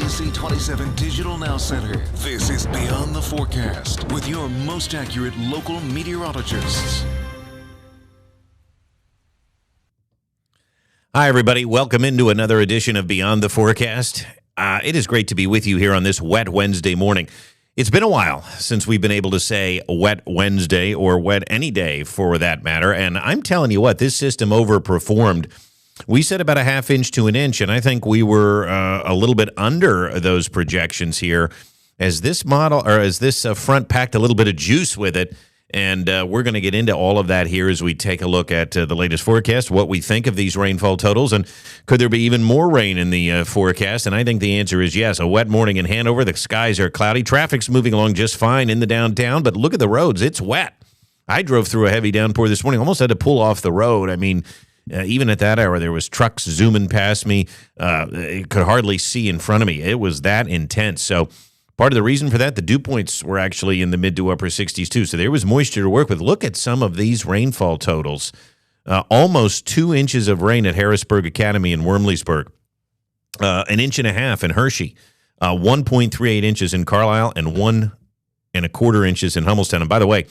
ABC27 Digital Now Center. This is Beyond the Forecast with your most accurate local meteorologists. Hi, everybody. Welcome into another edition of Beyond the Forecast. It is great to be with you here on this wet Wednesday morning. It's been a while since we've been able to say wet Wednesday or wet any day for that matter. And I'm telling you what, this system overperformed. We said about a half inch to an inch, and I think we were a little bit under those projections here as this front packed a little bit of juice with it. And we're going to get into all of that here as we take a look at the latest forecast, what we think of these rainfall totals, and could there be even more rain in the forecast? And I think the answer is yes. A wet morning in Hanover. The skies are cloudy. Traffic's moving along just fine in the downtown, but look at the roads. It's wet. I drove through a heavy downpour this morning. Almost had to pull off the road. I mean, even at that hour, there was trucks zooming past me. Could hardly see in front of me. It was that intense. So part of the reason for that, the dew points were actually in the mid to upper 60s too. So there was moisture to work with. Look at some of these rainfall totals. Almost 2 inches of rain at Harrisburg Academy in Wormleysburg. An inch and a half in Hershey. 1.38 inches in Carlisle and 1.25 inches in Hummelstown. And by the way,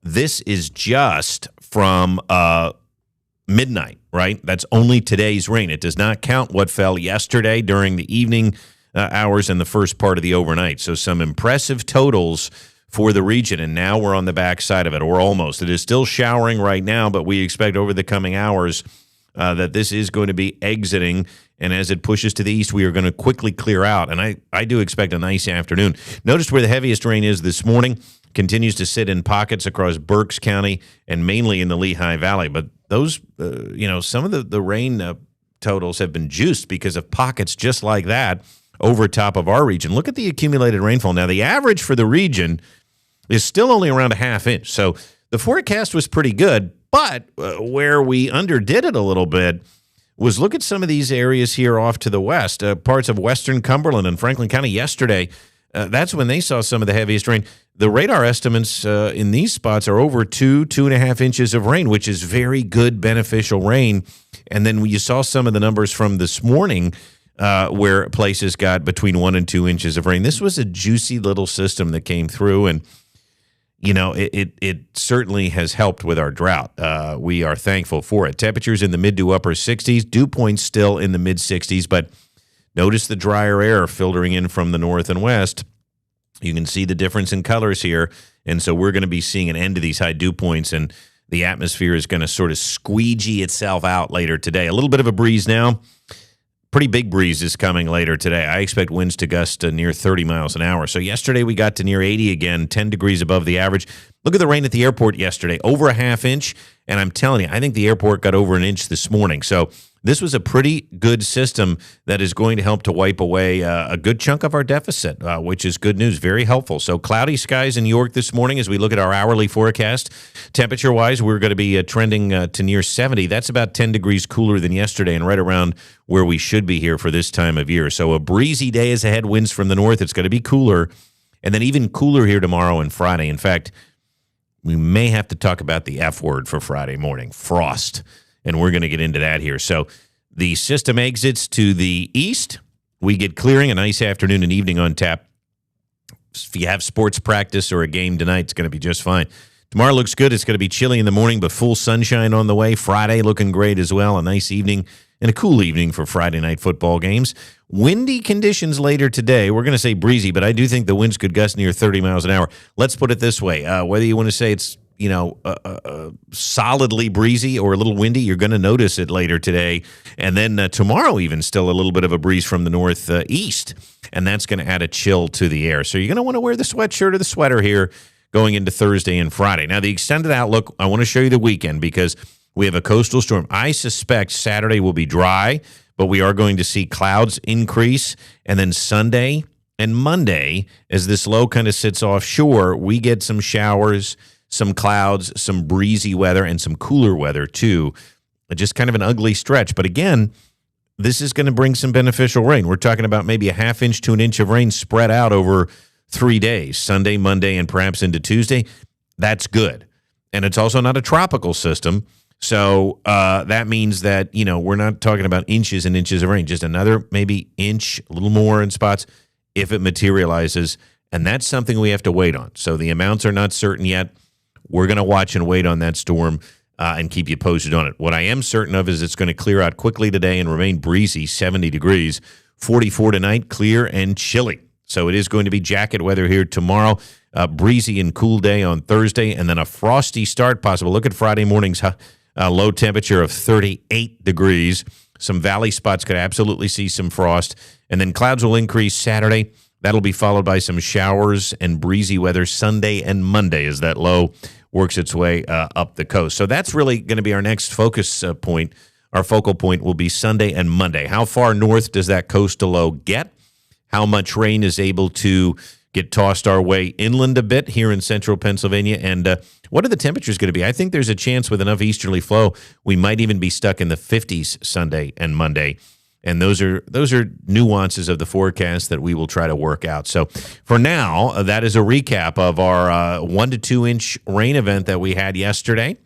this is just from midnight, right? That's only today's rain. It does not count what fell yesterday during the evening hours and the first part of the overnight. So some impressive totals for the region, and now we're on the backside of it, or almost. It is still showering right now, but we expect over the coming hours that this is going to be exiting, and as it pushes to the east, we are going to quickly clear out, and I do expect a nice afternoon. Notice where the heaviest rain is this morning. Continues to sit in pockets across Berks County and mainly in the Lehigh Valley, but those, some of the rain totals have been juiced because of pockets just like that over top of our region. Look at the accumulated rainfall. Now, the average for the region is still only around a half inch. So the forecast was pretty good, but where we underdid it a little bit was look at some of these areas here off to the west, parts of western Cumberland and Franklin County yesterday. That's when they saw some of the heaviest rain. The radar estimates in these spots are over 2.5 inches of rain, which is very good, beneficial rain. And then you saw some of the numbers from this morning where places got between 1 and 2 inches of rain. This was a juicy little system that came through, and it certainly has helped with our drought. We are thankful for it. Temperatures in the mid to upper 60s, dew points still in the mid 60s, but notice the drier air filtering in from the north and west. You can see the difference in colors here, and so we're going to be seeing an end to these high dew points, and the atmosphere is going to sort of squeegee itself out later today. A little bit of a breeze now. Pretty big breeze is coming later today. I expect winds to gust near 30 miles an hour. So yesterday we got to near 80 again, 10 degrees above the average. Look at the rain at the airport yesterday, over a half inch, and I'm telling you, I think the airport got over an inch this morning. So this was a pretty good system that is going to help to wipe away a good chunk of our deficit, which is good news, very helpful. So cloudy skies in New York this morning as we look at our hourly forecast. Temperature-wise, we're going to be trending to near 70. That's about 10 degrees cooler than yesterday and right around where we should be here for this time of year. So a breezy day is ahead, winds from the north. It's going to be cooler, and then even cooler here tomorrow and Friday. In fact, we may have to talk about the F word for Friday morning, frost. And we're going to get into that here. So the system exits to the east. We get clearing, a nice afternoon and evening on tap. If you have sports practice or a game tonight, it's going to be just fine. Tomorrow looks good. It's going to be chilly in the morning, but full sunshine on the way. Friday looking great as well. A nice evening and a cool evening for Friday night football games. Windy conditions later today. We're going to say breezy, but I do think the winds could gust near 30 miles an hour. Let's put it this way. Whether you want to say it's solidly breezy or a little windy, you're going to notice it later today. And then tomorrow even still a little bit of a breeze from the northeast, and that's going to add a chill to the air. So you're going to want to wear the sweatshirt or the sweater here going into Thursday and Friday. Now, the extended outlook, I want to show you the weekend because we have a coastal storm. I suspect Saturday will be dry, but we are going to see clouds increase. And then Sunday and Monday, as this low kind of sits offshore, we get some showers, some clouds, some breezy weather, and some cooler weather, too. Just kind of an ugly stretch. But again, this is going to bring some beneficial rain. We're talking about maybe a half inch to an inch of rain spread out over 3 days, Sunday, Monday, and perhaps into Tuesday. That's good. And it's also not a tropical system, So that means that, we're not talking about inches and inches of rain, just another maybe inch, a little more in spots if it materializes. And that's something we have to wait on. So the amounts are not certain yet. We're going to watch and wait on that storm and keep you posted on it. What I am certain of is it's going to clear out quickly today and remain breezy, 70 degrees, 44 tonight, clear and chilly. So it is going to be jacket weather here tomorrow, breezy and cool day on Thursday, and then a frosty start possible. Look at Friday morning's low temperature of 38 degrees. Some valley spots could absolutely see some frost, and then clouds will increase Saturday. That'll be followed by some showers and breezy weather Sunday and Monday as that low works its way up the coast. So that's really going to be our next focus point. Our focal point will be Sunday and Monday. How far north does that coastal low get? How much rain is able to get tossed our way inland a bit here in central Pennsylvania? And what are the temperatures going to be? I think there's a chance with enough easterly flow, we might even be stuck in the 50s Sunday and Monday. And those are nuances of the forecast that we will try to work out. So for now, that is a recap of our 1 to 2 inch rain event that we had yesterday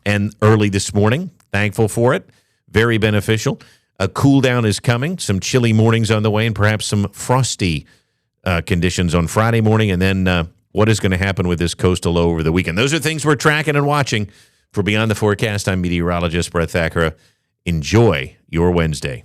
and early this morning. Thankful for it. Very beneficial. A cool down is coming. Some chilly mornings on the way and perhaps some frosty conditions on Friday morning. And then what is going to happen with this coastal low over the weekend? Those are things we're tracking and watching. For Beyond the Forecast, I'm meteorologist Brett Thackara. Enjoy your Wednesday.